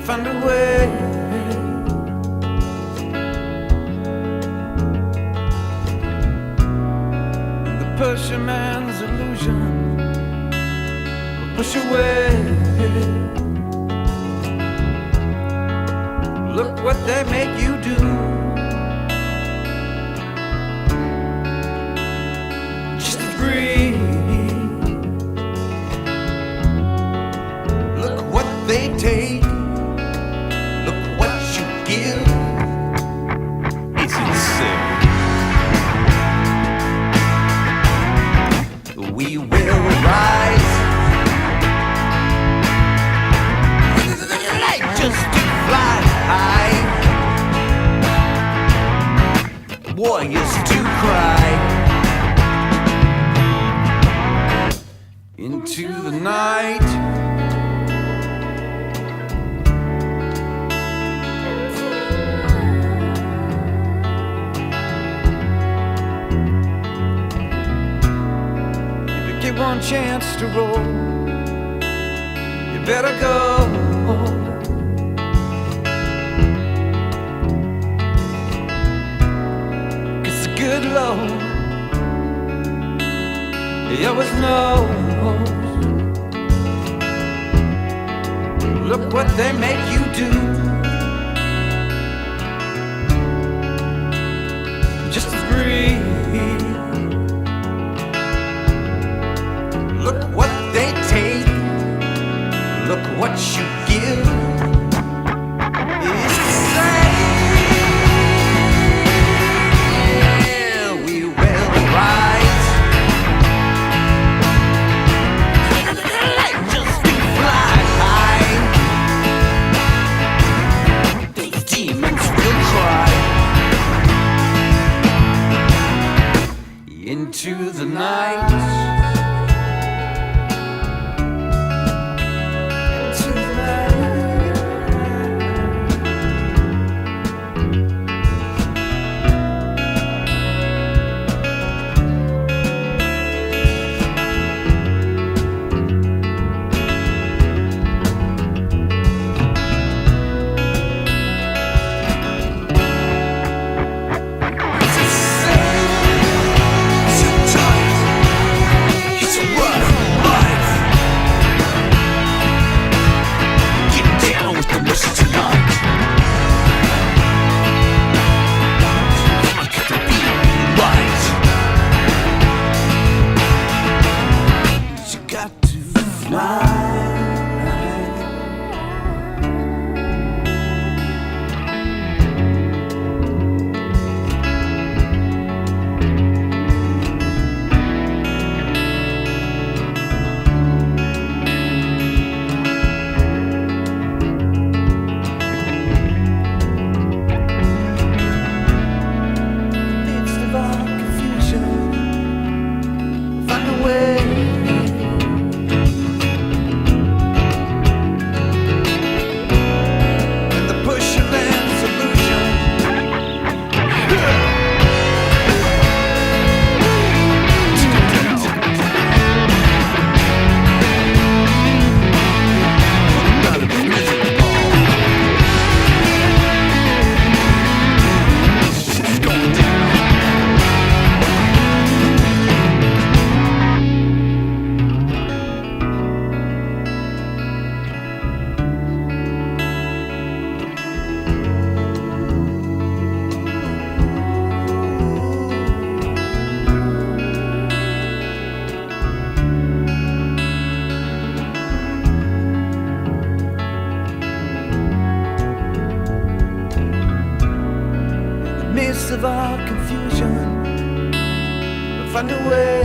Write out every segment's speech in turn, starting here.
find a way. And the Persian man's illusion will push away. Look what they make you do. Just to breathe. Look what they take. Look what you give. It's insane. We will rise. Like just to fly high. Warriors to cry. Into the night. Give one chance to roll, you better go. 'Cause the good Lord, He always knows. Look what they make you do. Just to breathe. Look what they take. Look what you give. It's the same. Yeah, we will rise. Like just to fly high. These demons will cry. Into the night. Of our confusion, we'll find a way.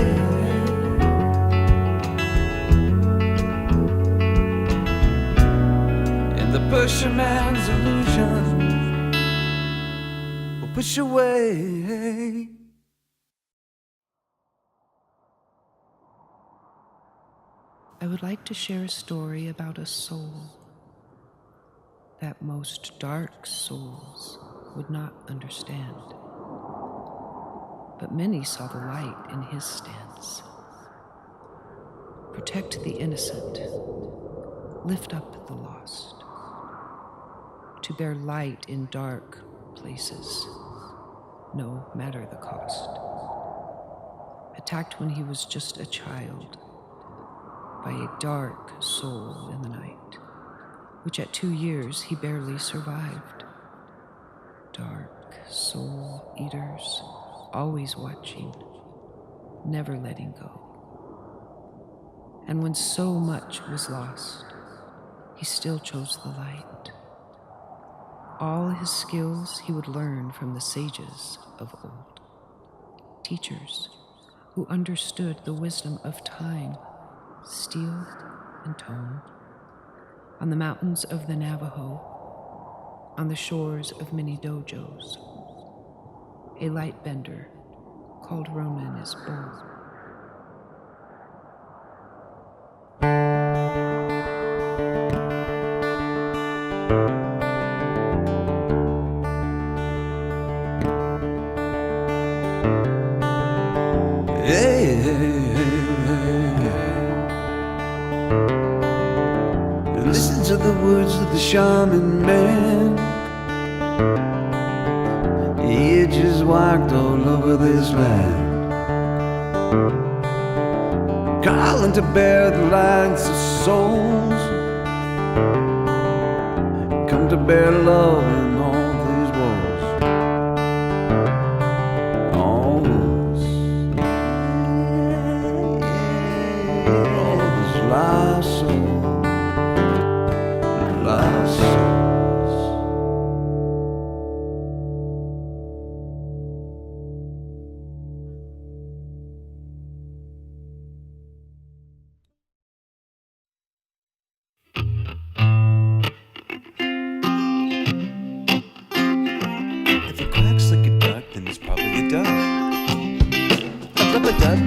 And the Persian man's illusion will push away. I would like to share a story about a soul that most dark souls would not understand. But many saw the light in his stance. Protect the innocent, lift up the lost. to bear light in dark places, no matter the cost. Attacked when he was just a child by a dark soul in the night, which at 2 years he barely survived. Dark soul eaters, always watching, never letting go. And when so much was lost, he still chose the light. All his skills he would learn from the sages of old, teachers who understood the wisdom of time, steel and tone, on the mountains of the Navajo, on the shores of many dojos. A light bender called Ronin is born. Hey, listen to the words of the shaman man. He just walked all over this land, calling to bear the lights of souls. Come to bear love in all these walls. Lost souls, lost souls. If it quacks like a duck, then it's probably a dove. A dove.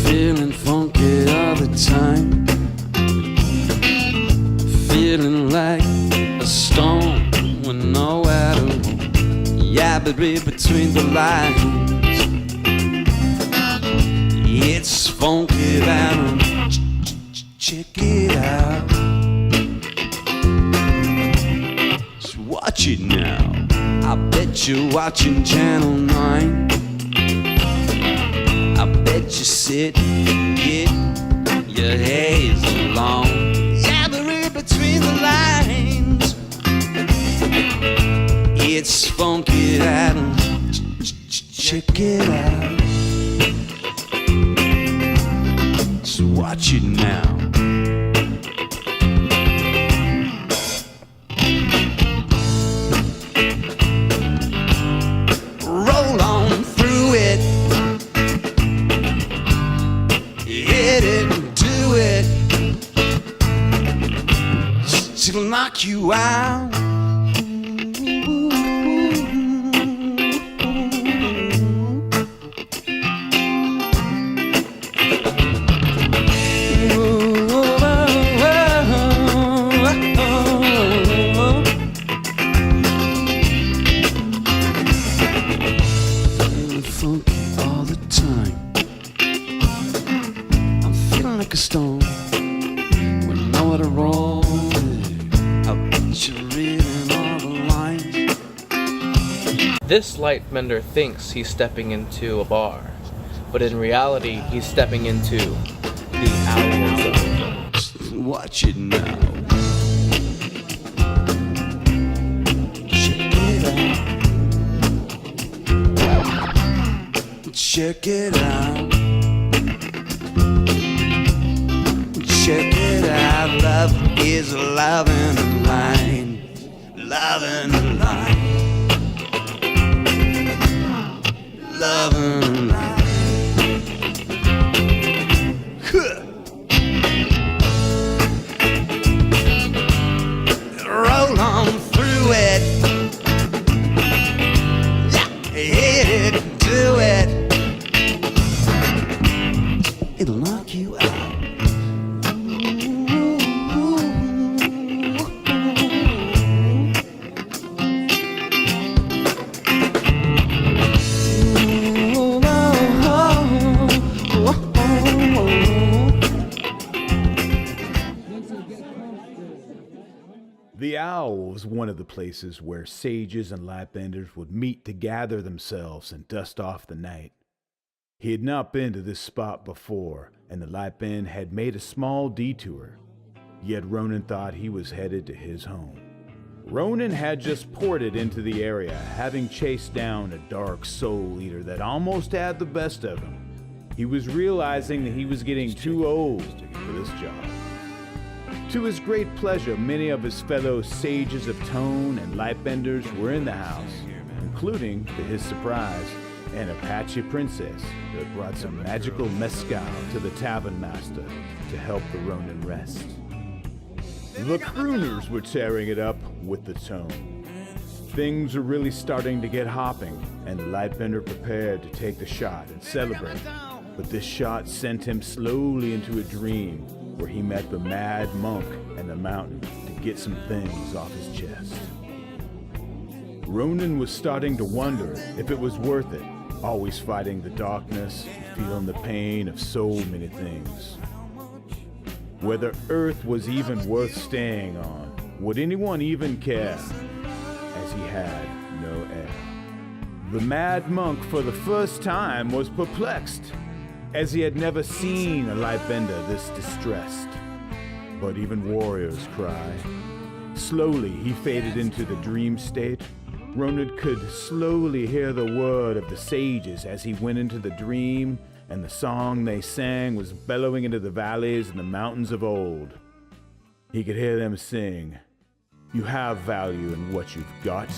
Feeling funky all the time, feeling like a stone with nowhere to go. Yeah, but read between the lines. It's funky venom. Check it out. So watch it now. I bet you're watching Channel 9. I bet you sit and get your haze along. Yeah, but read between the lines. It's funky Adam. Check it out. So watch it now. Roll on through it. Hit it, do it. She'll knock you out. Feeling funky all the time. I'm feeling like a stone with nowhere to roll. I bet you're reading all the lines. This light bender thinks he's stepping into a bar, but in reality, he's stepping into the hour zone. Watch it now. Check it out. Check it out. Check it out. Love is a loving line. Loving line. Loving line. Roll on through it. Hit it, do it. It'll knock you out. Owl was one of the places where sages and lightbenders would meet to gather themselves and dust off the night. He had not been to this spot before, and the lightbend had made a small detour. Yet Ronin thought he was headed to his home. Ronin had just ported into the area, having chased down a dark soul eater that almost had the best of him. He was realizing that he was getting too old for this job. To his great pleasure, many of his fellow sages of tone and lightbenders were in the house, including, to his surprise, an Apache princess who had brought some magical mezcal to the tavern master to help the Ronin rest. The crooners were tearing it up with the tone. Things were really starting to get hopping, and the lightbender prepared to take the shot and celebrate. But this shot sent him slowly into a dream where he met the mad monk and the mountain to get some things off his chest. Ronin was starting to wonder if it was worth it, always fighting the darkness and feeling the pain of so many things. Whether Earth was even worth staying on, would anyone even care, as he had no heir. The mad monk for the first time was perplexed, as he had never seen a lightbender this distressed. But even warriors cry. Slowly he faded into the dream state. Ronin could slowly hear the word of the sages as he went into the dream, and the song they sang was bellowing into the valleys and the mountains of old. He could hear them sing, "You have value in what you've got."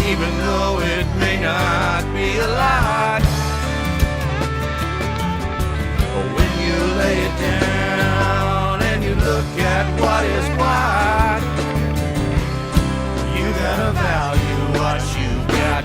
Even though it may not be a lot, when you lay it down and you look at what is what, you gotta value what you got.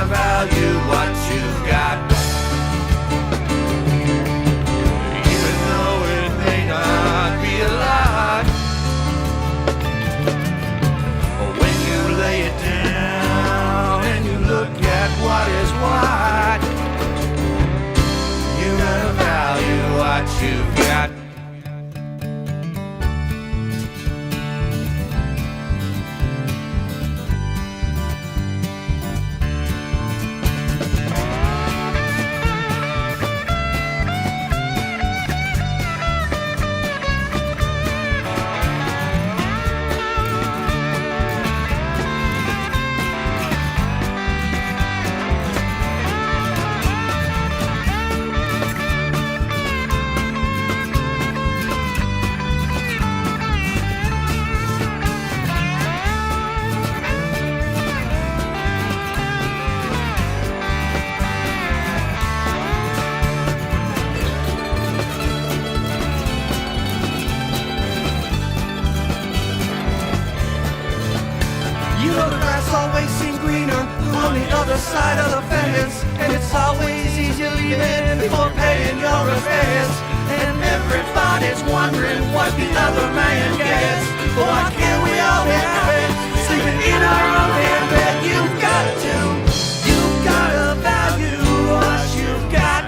Value what you got, even though it may not be a lot. When you lay it down and you look at what is what, you gotta value what you got. other side of the fence, and it's always easier leaving before paying your respects. And everybody's wondering what the other man gets. But why can't we all be happy, sleeping in our own bed? You've gotta value what you've got,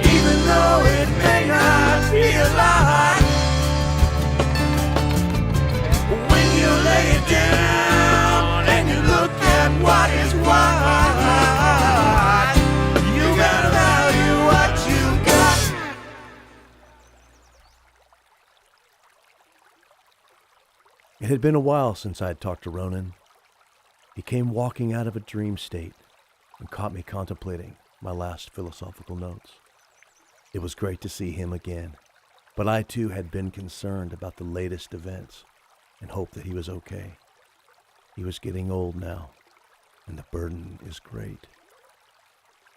even though it may not be a lot. When you lay it down and you look at what is what, you gotta value what you got. It had been a while since I had talked to Ronin. He came walking out of a dream state and caught me contemplating my last philosophical notes. It was great to see him again, but I too had been concerned about the latest events and hoped that he was okay. He was getting old now, and the burden is great.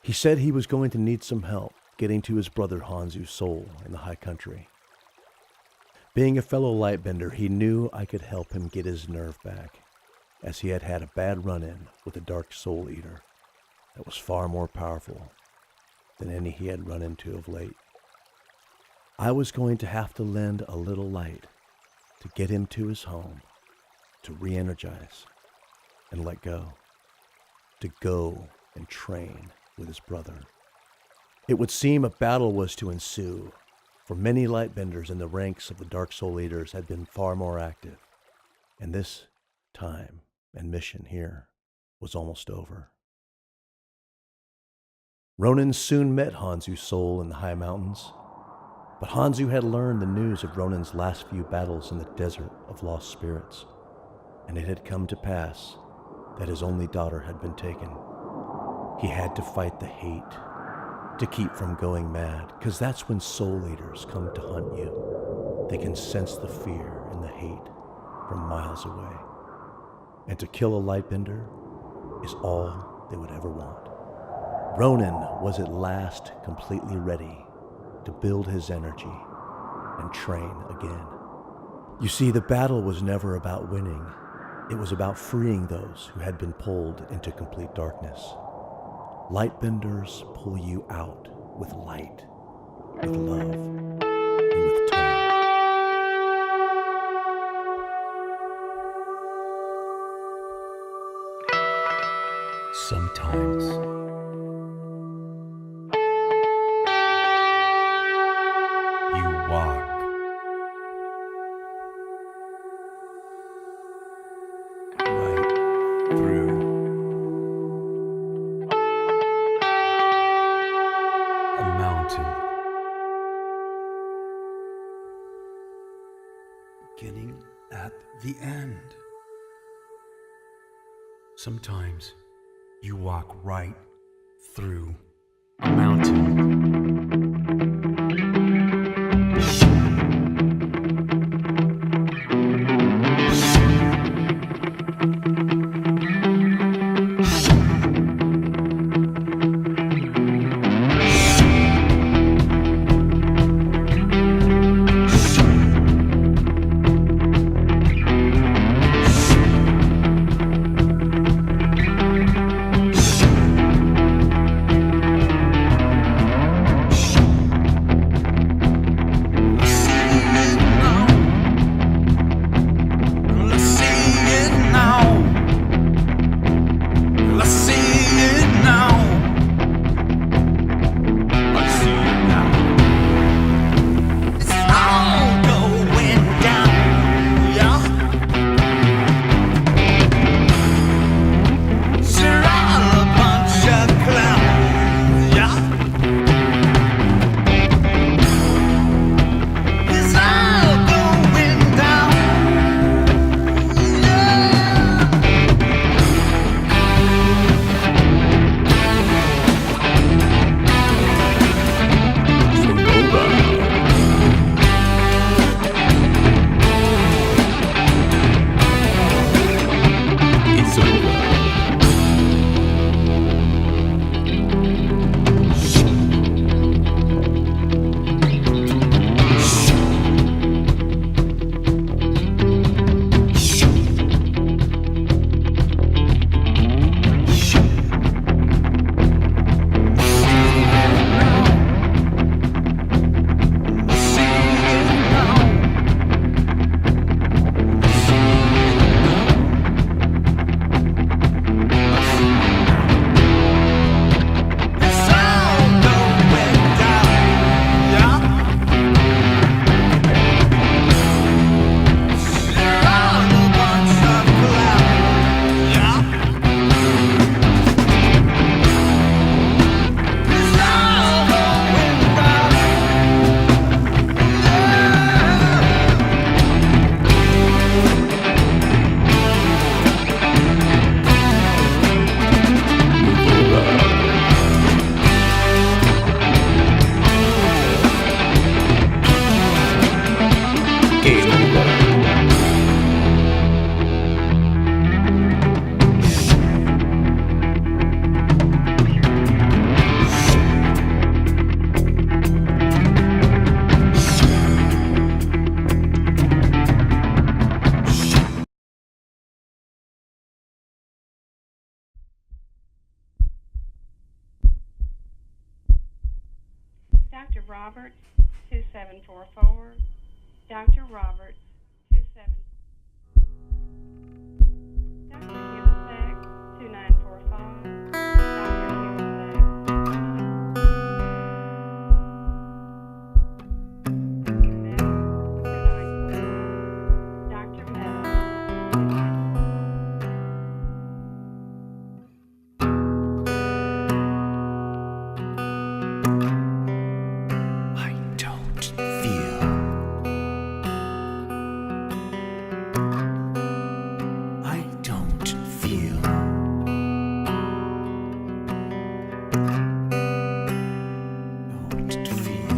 He said he was going to need some help getting to his brother Hanzu's soul in the high country. Being a fellow lightbender, he knew I could help him get his nerve back, as he had had a bad run-in with a dark soul eater that was far more powerful than any he had run into of late. I was going to have to lend a little light to get him to his home, to re-energize and let go, to go and train with his brother. It would seem a battle was to ensue, for many lightbenders in the ranks of the dark soul eaters had been far more active, and this time and mission here was almost over. Ronin soon met Hanzu's soul in the high mountains, but Hanzu had learned the news of Ronin's last few battles in the desert of lost spirits, and it had come to pass that his only daughter had been taken. He had to fight the hate to keep from going mad, because that's when soul eaters come to hunt you. They can sense the fear and the hate from miles away. And to kill a lightbender is all they would ever want. Ronin was at last completely ready to build his energy and train again. You see, the battle was never about winning. It was about freeing those who had been pulled into complete darkness. Lightbenders pull you out with light, with love, and with tone. Sometimes you walk right through a mountain, Beginning at the end. sometimes you walk right through a mountain. Dr. Roberts, 2744. Dr. Roberts, 27. Dr. Hubasek, 2945. Dr. Hubasek. Dr. Meadows, 294. I don't feel. I don't feel. Don't feel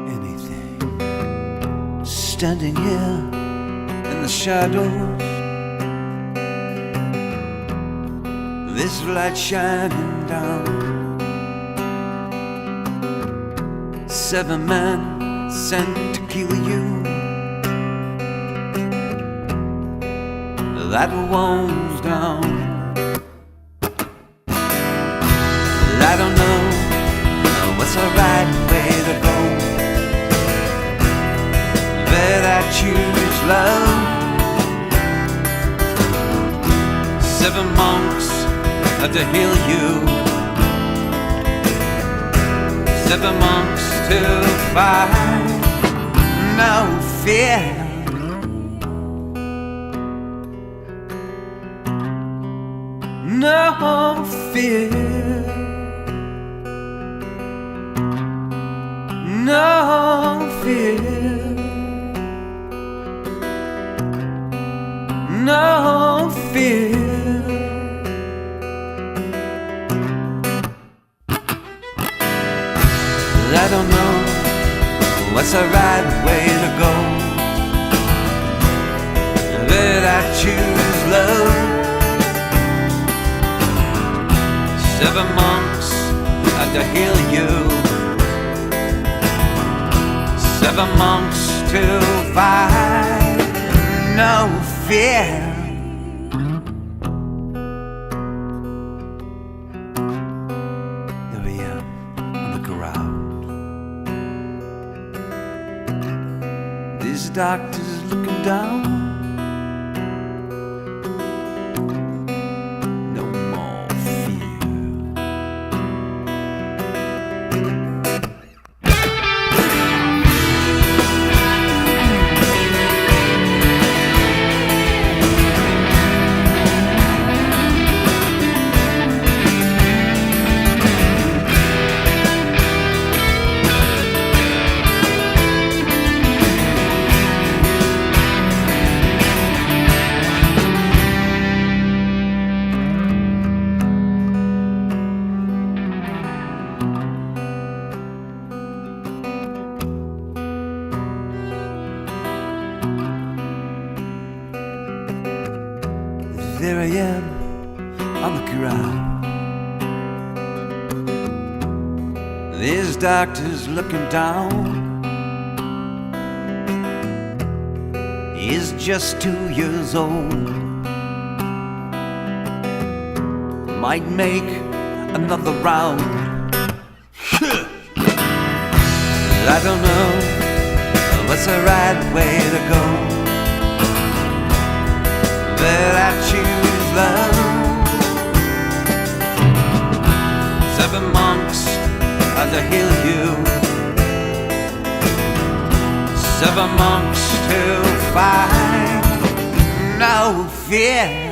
anything. Standing here in the shadows, this light shining down. 7 men sent to kill you. That wall's down. I don't know what's the right way to go, but I choose love. 7 monks to heal you. 7 monks to fight. No fear. No fear. No fear. No fear. I don't know what's the right way to go, but I choose love. 7 monks to heal you. 7 monks to fight. No fear. There we are on the ground. These doctors looking down. No more fear. There I am on the ground. These doctors looking down. He's just 2 years old. Might make another round. I don't know what's the right way to go, but I choose love. 7 monks to heal you. 7 monks to fight. No fear.